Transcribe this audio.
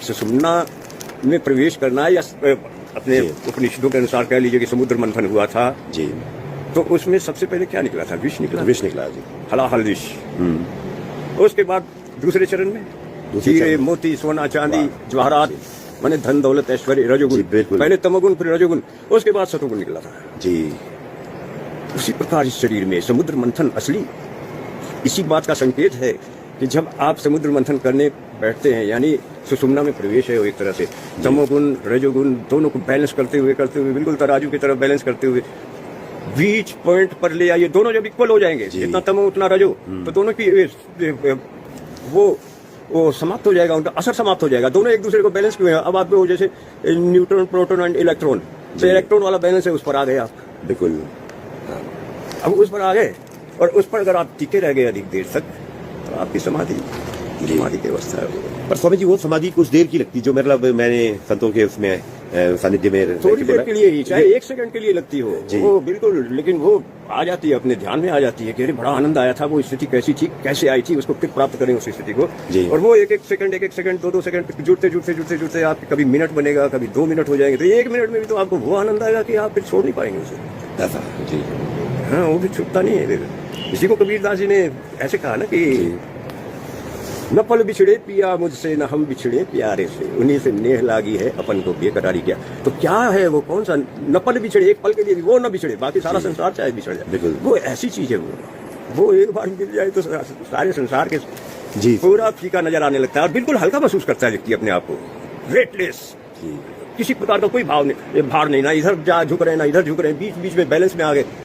सुषुम्ना में प्रवेश करना या अपने उपनिषदों के अनुसार कह लीजिए कि समुद्र मंथन हुआ था जी, तो उसमें सबसे पहले क्या निकला था? विष निकला। विष निकला जी। हलाहल विष। उसके बाद दूसरे चरण में हीरे मोती सोना चांदी जवाहरात माने धन दौलत ऐश्वर्य रजोगुण, पहले तमोगुण फिर रजोगुण, उसके बाद सतोगुण निकला था जी। उसी प्रकार इस शरीर में समुद्र मंथन असली इसी बात का संकेत है कि जब आप समुद्र मंथन करने बैठते हैं यानी सुषुम्ना में प्रवेश है वो एक तरह से तमोगुण रजोगुण दोनों को बैलेंस करते हुए बिल्कुल तराजू की तरफ बैलेंस करते हुए बीच पॉइंट पर ले आइए। दोनों जब इक्वल हो जाएंगे, जितना तमो उतना रजो, तो दोनों की वो समाप्त हो जाएगा, उनका असर समाप्त हो जाएगा। दोनों एक दूसरे को बैलेंस किए। अब आप वो जैसे न्यूट्रॉन प्रोटॉन एंड इलेक्ट्रॉन, तो इलेक्ट्रॉन वाला बैलेंस है, उस पर आ गए आप। बिल्कुल। अब उस पर आ गए और उस पर अगर आप टिके रह गए अधिक देर तक तो आपकी समाधि की अवस्था है। पर स्वामी जी वो समाधि कुछ देर की लगती, जो मतलब मैंने संतों के उसमें सानिध्य में थोड़ी देर के लिए ही, चाहे 1 सेकंड के लिए लगती हो वो बिल्कुल, लेकिन वो आ जाती है, अपने ध्यान में आ जाती है कि अरे बड़ा आनंद आया था, वो स्थिति कैसी थी, कैसे आई थी, उसको फिर प्राप्त करें उस स्थिति को। और वो एक एक सेकंड 2-2 सेकंड जुड़ते आप कभी मिनट बनेगा, कभी 2 मिनट हो जाएंगे, तो 1 मिनट में भी तो आपको वो आनंद आएगा कि आप फिर छोड़ नहीं पाएंगे उसे। ऐसा जी। हाँ, वो भी छूटता नहीं है फिर। इसी को कबीरदास जी ने ऐसे कहा ना कि न पल बिछड़े पिया मुझसे न हम बिछड़े प्यारे से, उन्हीं से नेह लागी है अपन को बेकरारी क्या। तो क्या है वो, कौन सा न पल बिछड़े, एक पल के लिए भी वो न बिछड़े, बाकी सारा संसार चाहे बिछड़ जाए, वो ऐसी चीज है। वो एक बार मिल जाए तो सारे संसार के जी पूरा फीका नजर आने लगता है और बिल्कुल हल्का महसूस करता है व्यक्ति अपने आप को, वेटलेस, किसी प्रकार का कोई भाव नहीं, भार नहीं, ना इधर झुक रहे ना इधर झुक रहे, बीच में बैलेंस में आ गए।